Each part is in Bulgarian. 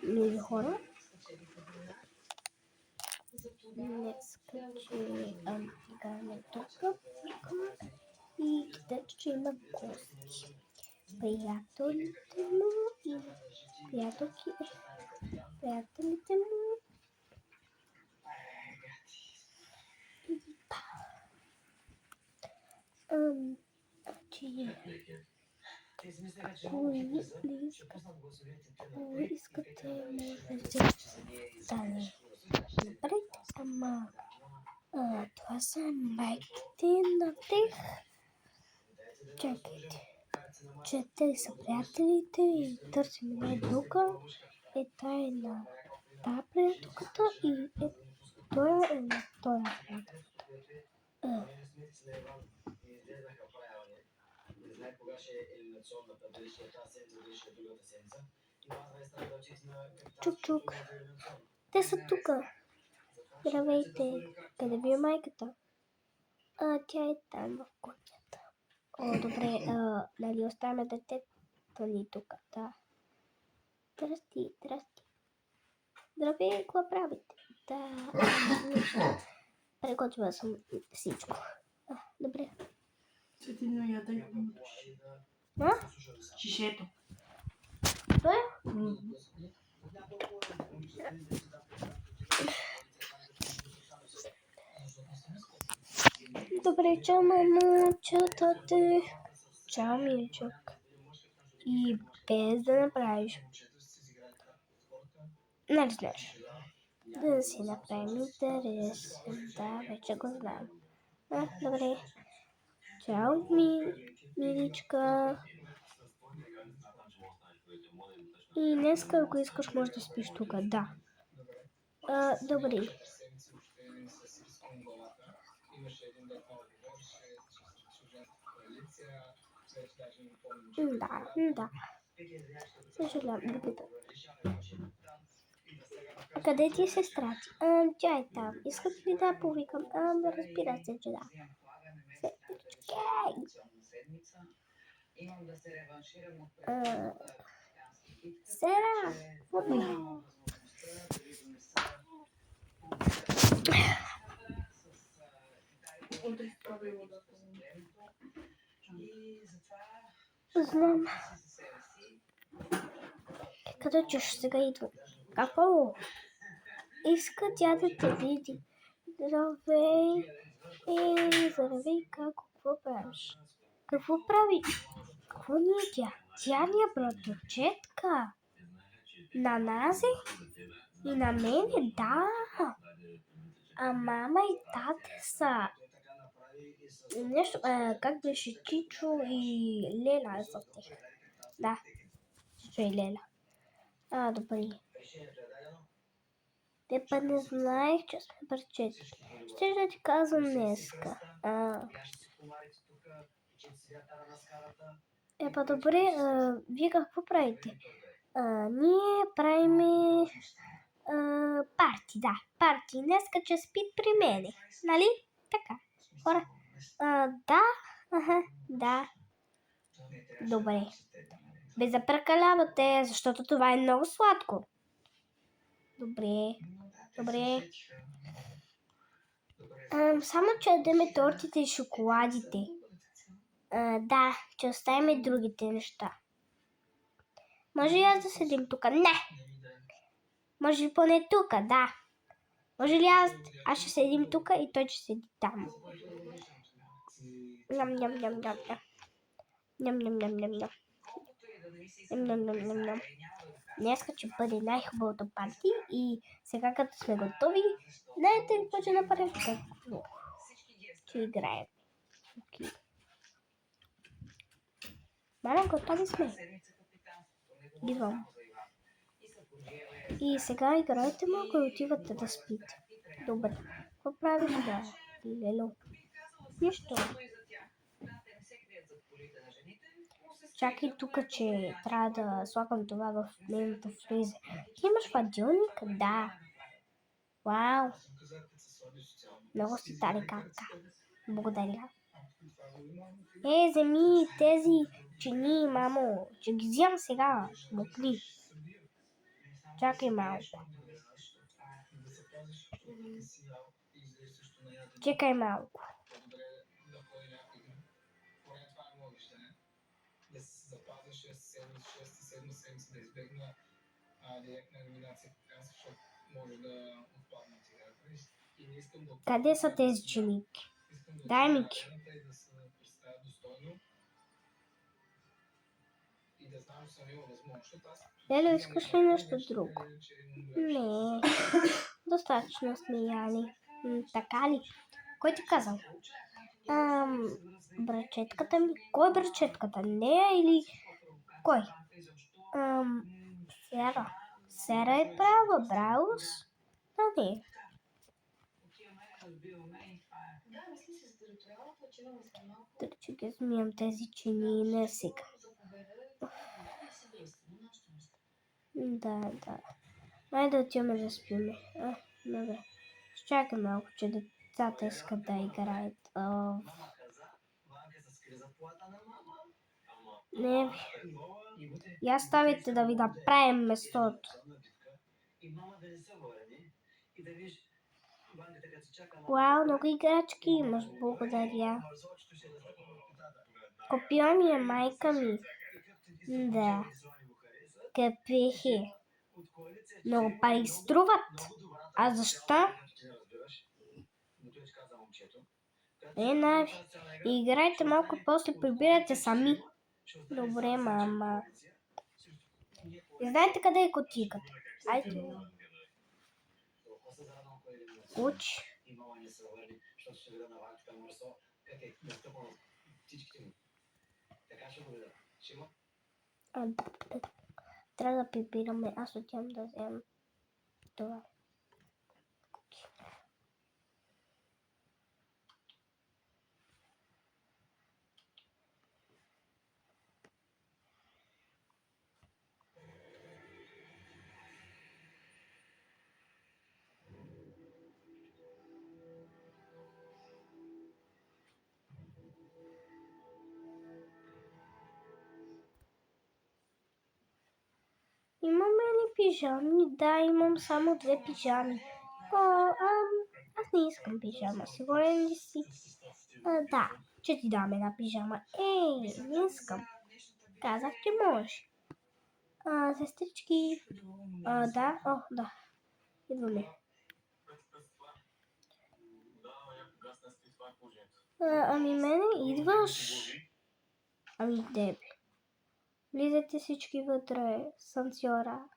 мили хора. Днес, че играме тук и гледате, че има гости. Приятелите му и приятелите му ако искате, може да вземете напред, ама това са майките на тех. Чакайте, че те са приятелите и търсим една друга. Та е на тази приятелката и той е на този приятелката. Чук-чук. Те са тука. Здравейте. Къде ви е майката? Тя е там в кухнята. Добре. Нали оставяме детето ни тук? Да. Здрасти. Здравей, какво правите? Да. Приготвила съм всичко. Добре. Светлина, я дай му души. Шишето. Това? Добре, чао, мамо, чао, тате. Чао, Милчук. И без да направиш. Нали знаеш? Да си направим интересен. Да, вече го знам. Добре. Чао, миличка. И днеска, ако искаш, може да спиш тук. Да. Добре. Да. Съжалявам, да питам. Къде ти е сестра ти? Тя е там. Искате ли да повикам? Разбира се, че да. Сера! Знам. Като чуш, сега идва. Какво? Иска тя да те види. Здравей. Здравей, какво правиш? Какво прави? Какво ни е тя? Тя ни е братовчетка. На нас и на мене, да. А мама и тате са. Нещо, как беше Чичо и Лела за тях. Да, Чичо и Лела. Добре. Те па не знаех, че сме братчети. Ще да ти казвам днеска. Па добре, вие какво правите? Ние правиме парти, да. Парти. Днеска, че спит при мене. Нали? Така. Хора. Да. Да. Добре. Без да прекалявате, защото това е много сладко. Добре. Само че ядеме тортите и шоколадите. Да, че оставим другите неща. Може ли аз да седим тук? Не. Може ли поне тук? Да. Може ли аз ще седим тук и той ще седи там. Ням. Днеска ще бъде най-хубавото парти и сега като сме готови, знаете ли какво ще направим? Какво? Ще играем. Okay. Мама, готови сме. Идвам. И сега играйте малко и отивате да спите. Добре. Какво правиш, да? Лело. Нищо. Чакай тук, че трябва да слагам това в нейната фриза. Ти имаш хладилник? Да. Вау. Много си дали какта. Благодаря. Вземи тези чини, мамо. Ще ги взимам сега. Мокри. Чакай малко. Чакай малко. Къде са тези чиники? Дай ми ги. Леле, искаш ли нещо друго? Не. Достатъчно сме яли. Така ли? Кой ти казал? Брачетката ми. Кой е брачетката? Нея или кой? Сера. Сера е права. Браус? Да, не. Тъй, че ги смиям тези чини не сега. Да. Айде да отиваме да спиме. Добре. Чакай малко, че децата искат да играят. Не, я ставите да ви направим местото. Вау, много играчки имаш, благодаря. Купила ми е майка ми. Да. Капихи. Много пари струват. А защо? Нави. Играйте малко, после прибирате сами. Добре, мама. Знаете къде е котиката? Айде. Учи. Трябва да прибираме. Аз отивам да вземам това. Имаме ли пижами? Да, имам само 2 пижами. Аз не искам пижама. Сигурен ли си? Да, че ти дам една пижама. Не искам. Казах, че може. Сестрички. Да. Да. Идваме. Мене идваш? Деби. Влизате всички вътре. Сансьора.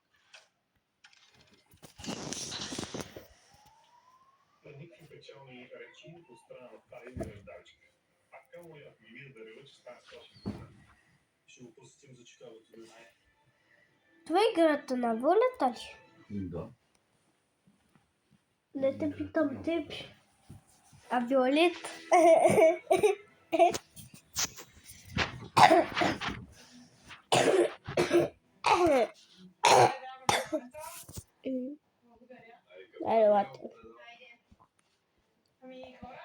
Никакви печални речи от страна на Тари и раздавчика. А камо ли ако ми да реве, че става страшно. Ще го посетим за чекалото да знае. Това е играта на волята ли? Да. Не те питам теб. А Виолет? Айде, лате. Хора,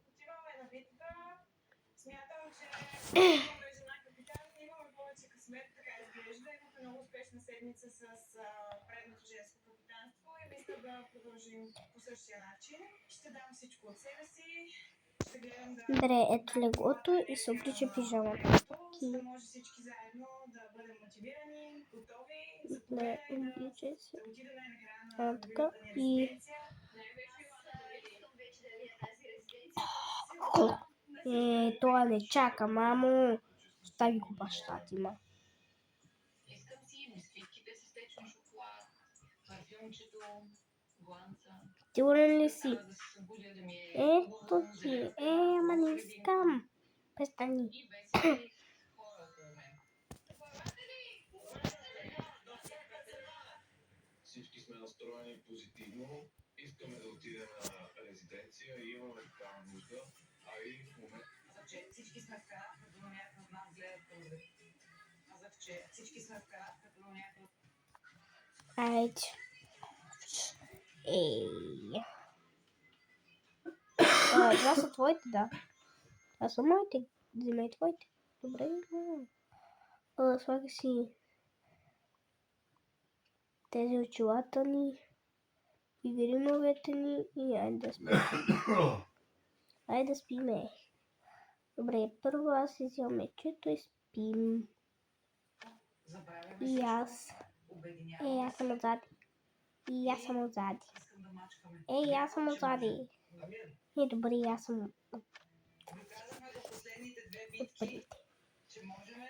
отиваме на битка. Смятам, че жена капитан имаме повече късмет, така изглежда. Имахме много успешна седмица с предното женско капитанство и мисля да продължим по същия начин. Ще дам всичко от себе си. Ще гледам да... Добре, ето леглото и се облича пижамата. За да може всички заедно да бъдем мотивирани, готови за победа и да отидем на любимата ни резиденция. Това не чака, мамо. Остави го баща ти, ма. Искам си бисквитките с течен шоколад, парфюмчето, гланца. Сигурен ли си? Да се събудя да ми е Ето ти. Ама не искам. Престани. и весели хора около мен. Всички сме настроени позитивно. Искаме да отидем на резиденция и имаме такава нужда. А и в момента... Всички сме в канат, като някой от нас гледат по-добре. Казах, че всички сме в канат, като някой... Айде. Това са твоите, да. Това са моите. Вземай твоите. Добре. Слагай си. тези очилата ни и гримовете ни и айде да спим. Айде да спиме. Добре, първо аз взимам мечето и спим. Забравяме И аз. обединяваме Аз съм отзади. И аз съм отзади. Искам да мачкаме. Аз съм отзади. Добре, аз съм Доказахме до последните две битки, отпред. че можем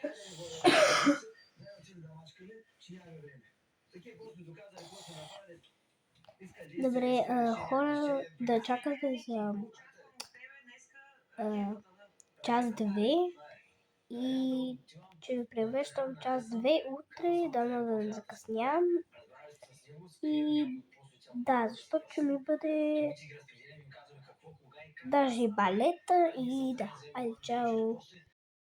Добре, хора, да чакате за час 2 и че ви превръщам час 2 утре, да не закъснявам. И да, защото ще ми бъде даже балета и да. Айде, чао!